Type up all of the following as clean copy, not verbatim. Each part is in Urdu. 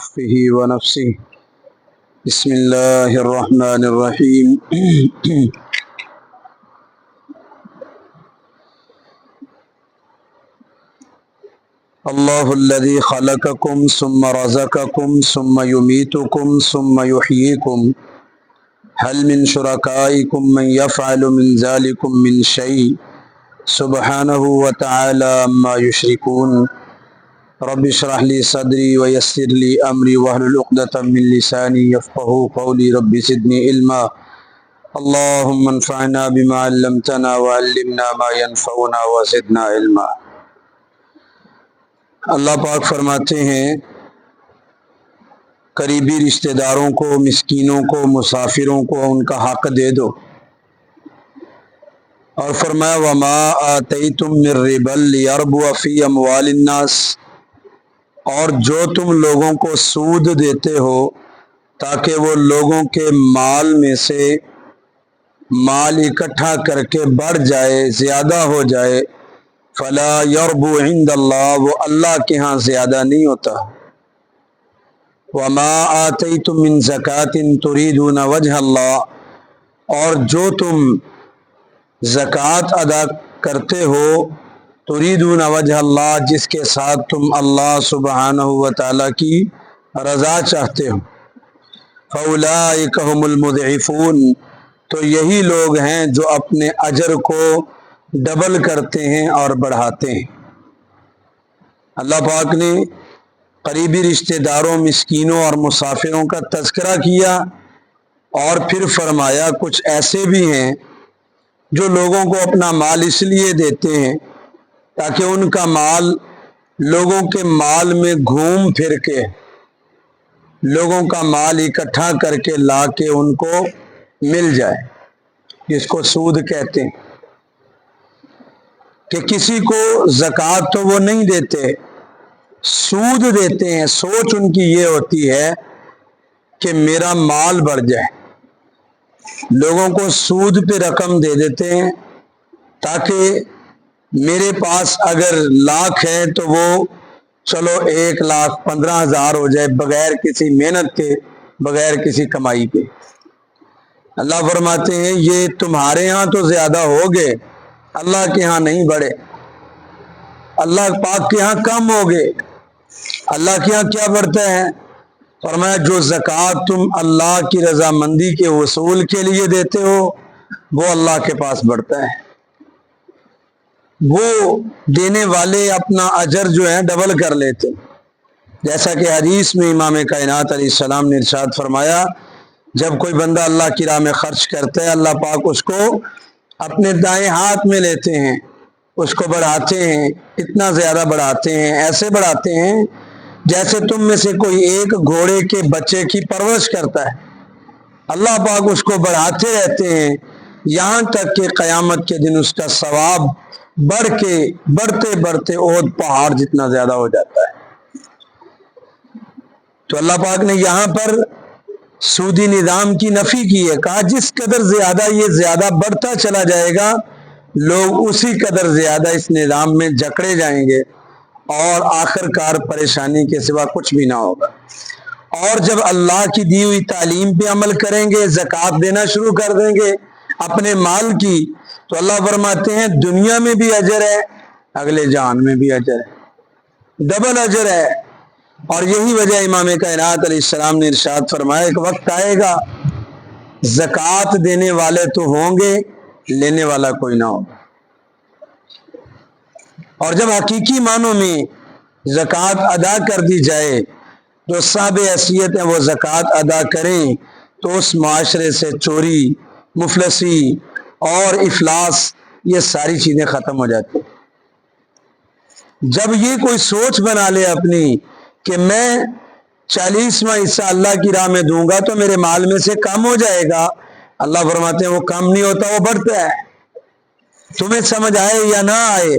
نفسه ونفسه بسم الله الرحمن الرحيم الله الذي خلقكم ثم رزقكم ثم يميتكم ثم يحييكم هل من شركائكم من يفعل من ذلكم من شيء سبحانه وتعالى عما يشركون رب اشرح لي صدري ويسر لي امري واحلل عقدة من لساني يفقهوا قولي رب زدني علما اللهم انفعنا بما علمتنا وعلمنا ما ينفعنا وزدنا علما۔ اللہ پاک فرماتے ہیں قریبی رشتہ داروں کو، مسکینوں کو، مسافروں کو ان کا حق دے دو، اور فرمایا وما آتیتم من ربا لیربو فی اموال الناس، اور جو تم لوگوں کو سود دیتے ہو تاکہ وہ لوگوں کے مال میں سے مال اکٹھا کر کے بڑھ جائے، زیادہ ہو جائے، فلا یربو عند اللہ، وہ اللہ کے ہاں زیادہ نہیں ہوتا۔ وما آتیتم من زکوٰۃ تریدون وجہ اللہ، اور جو تم زکوٰۃ ادا کرتے ہو تریدون وجہ اللہ، جس کے ساتھ تم اللہ سبحانہ و تعالیٰ کی رضا چاہتے ہو، فاولئک هم المضعفون، تو یہی لوگ ہیں جو اپنے اجر کو ڈبل کرتے ہیں اور بڑھاتے ہیں۔ اللہ پاک نے قریبی رشتہ داروں، مسکینوں اور مسافروں کا تذکرہ کیا، اور پھر فرمایا کچھ ایسے بھی ہیں جو لوگوں کو اپنا مال اس لیے دیتے ہیں تاکہ ان کا مال لوگوں کے مال میں گھوم پھر کے، لوگوں کا مال اکٹھا کر کے لا کے ان کو مل جائے، جس کو سود کہتے ہیں۔ کہ کسی کو زکوٰۃ تو وہ نہیں دیتے، سود دیتے ہیں۔ سوچ ان کی یہ ہوتی ہے کہ میرا مال بڑھ جائے، لوگوں کو سود پہ رقم دے دیتے ہیں تاکہ میرے پاس اگر لاکھ ہے تو وہ چلو 1,15,000 ہو جائے، بغیر کسی محنت کے، بغیر کسی کمائی کے۔ اللہ فرماتے ہیں یہ تمہارے ہاں تو زیادہ ہو گئے، اللہ کے ہاں نہیں بڑھے، اللہ پاک کے ہاں کم ہو گئے۔ اللہ کے ہاں کیا بڑھتا ہے؟ فرمایا جو زکوٰۃ تم اللہ کی رضامندی کے وصول کے لیے دیتے ہو وہ اللہ کے پاس بڑھتا ہے۔ وہ دینے والے اپنا اجر جو ہے ڈبل کر لیتے، جیسا کہ حدیث میں امام کائنات علیہ السلام نے ارشاد فرمایا جب کوئی بندہ اللہ کی راہ میں خرچ کرتا ہے اللہ پاک اس کو اپنے دائیں ہاتھ میں لیتے ہیں، اس کو بڑھاتے ہیں، اتنا زیادہ بڑھاتے ہیں، ایسے بڑھاتے ہیں جیسے تم میں سے کوئی ایک گھوڑے کے بچے کی پرورش کرتا ہے۔ اللہ پاک اس کو بڑھاتے رہتے ہیں یہاں تک کہ قیامت کے دن اس کا ثواب بڑھ کے بڑھتے بڑھتے احد پہاڑ جتنا زیادہ ہو جاتا ہے۔ تو اللہ پاک نے یہاں پر سودی نظام کی نفی کی ہے، کہا جس قدر زیادہ یہ زیادہ بڑھتا چلا جائے گا لوگ اسی قدر زیادہ اس نظام میں جکڑے جائیں گے اور آخر کار پریشانی کے سوا کچھ بھی نہ ہوگا۔ اور جب اللہ کی دی ہوئی تعلیم پہ عمل کریں گے، زکوٰۃ دینا شروع کر دیں گے اپنے مال کی، تو اللہ فرماتے ہیں دنیا میں بھی اجر ہے، اگلے جہان میں بھی اجر ہے، ڈبل اجر ہے۔ اور یہی وجہ امام کائنات علیہ السلام نے ارشاد فرمایا ایک وقت آئے گا زکوٰۃ دینے والے تو ہوں گے لینے والا کوئی نہ ہوگا، اور جب حقیقی معنوں میں زکوٰۃ ادا کر دی جائے جو صاحب حیثیت ہیں وہ زکوٰۃ ادا کریں تو اس معاشرے سے چوری، مفلسی اور افلاس یہ ساری چیزیں ختم ہو جاتی ہیں۔ جب یہ کوئی سوچ بنا لے اپنی کہ میں 40واں حصہ اللہ کی راہ میں دوں گا تو میرے مال میں سے کم ہو جائے گا، اللہ فرماتے ہیں وہ کم نہیں ہوتا، وہ بڑھتا ہے۔ تمہیں سمجھ آئے یا نہ آئے،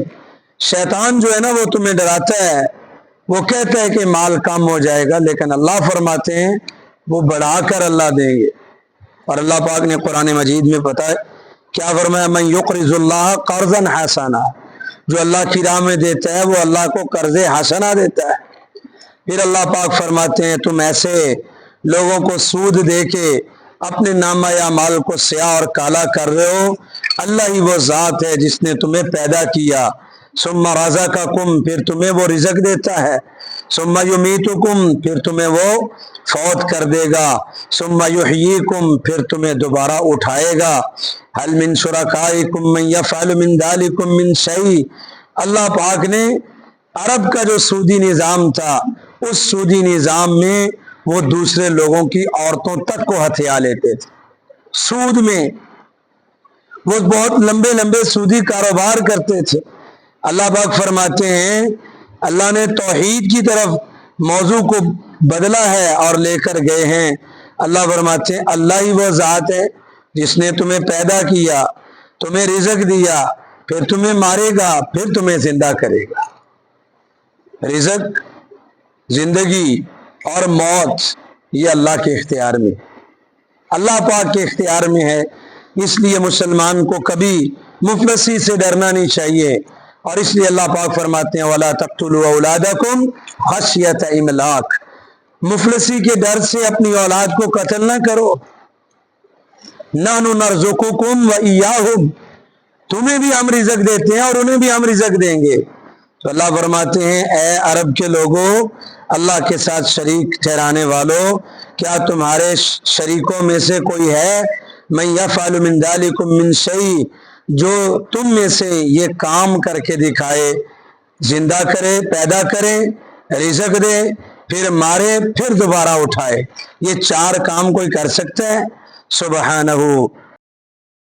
شیطان جو ہے نا وہ تمہیں ڈراتا ہے، وہ کہتا ہے کہ مال کم ہو جائے گا، لیکن اللہ فرماتے ہیں وہ بڑھا کر اللہ دیں گے۔ اور اللہ پاک نے قرآن مجید میں بتایا کیا فرمایا من یقرض اللہ قرضا حسنا، جو اللہ کی راہ میں دیتا ہے وہ اللہ کو قرض حسنا دیتا ہے۔ پھر اللہ پاک فرماتے ہیں تم ایسے لوگوں کو سود دے کے اپنے نامہ اعمال کو سیاہ اور کالا کر رہے ہو، اللہ ہی وہ ذات ہے جس نے تمہیں پیدا کیا، ثم رزقکم، پھر تمہیں وہ رزق دیتا ہے، ثم یمیتکم، پھر تمہیں وہ فوت کر دے گا، ثم یحییکم، پھر تمہیں دوبارہ اٹھائے گا، هل من شرکائکم من یفعل من ذلکم من شیء۔ اللہ پاک نے عرب کا جو سودی نظام تھا، اس سودی نظام میں وہ دوسرے لوگوں کی عورتوں تک کو ہتھیا لیتے تھے۔ سود میں وہ بہت لمبے لمبے سودی کاروبار کرتے تھے۔ اللہ پاک فرماتے ہیں اللہ نے توحید کی طرف موضوع کو بدلا ہے اور لے کر گئے ہیں۔ اللہ فرماتے ہیں اللہ ہی وہ ذات ہے جس نے تمہیں پیدا کیا، تمہیں رزق دیا، پھر تمہیں مارے گا، پھر تمہیں زندہ کرے گا۔ رزق، زندگی اور موت یہ اللہ کے اختیار میں، اللہ پاک کے اختیار میں ہے۔ اس لیے مسلمان کو کبھی مفلسی سے ڈرنا نہیں چاہیے، اور اس لیے اللہ پاک فرماتے ہیں وَلَا تَقْتُلُوا أَوْلَادَكُمْ خَشْيَةَ إِمْلَاقٍ، مفلسی کے ڈر سے اپنی اولاد کو قتل نہ کرو۔ نَحْنُ نَرْزُقُكُمْ وَإِيَّاهُمْ، تمہیں بھی ہم رزق دیتے ہیں اور انہیں بھی ہم رزق دیں گے۔ تو اللہ فرماتے ہیں اے عرب کے لوگوں، اللہ کے ساتھ شریک ٹھہرانے والوں، کیا تمہارے شریکوں میں سے کوئی ہے من یفعل من ذلکم من شیء، جو تم میں سے یہ کام کر کے دکھائے، زندہ کرے، پیدا کرے، رزق دے، پھر مارے، پھر دوبارہ اٹھائے؟ یہ چار کام کوئی کر سکتا ہے؟ سبحانہ،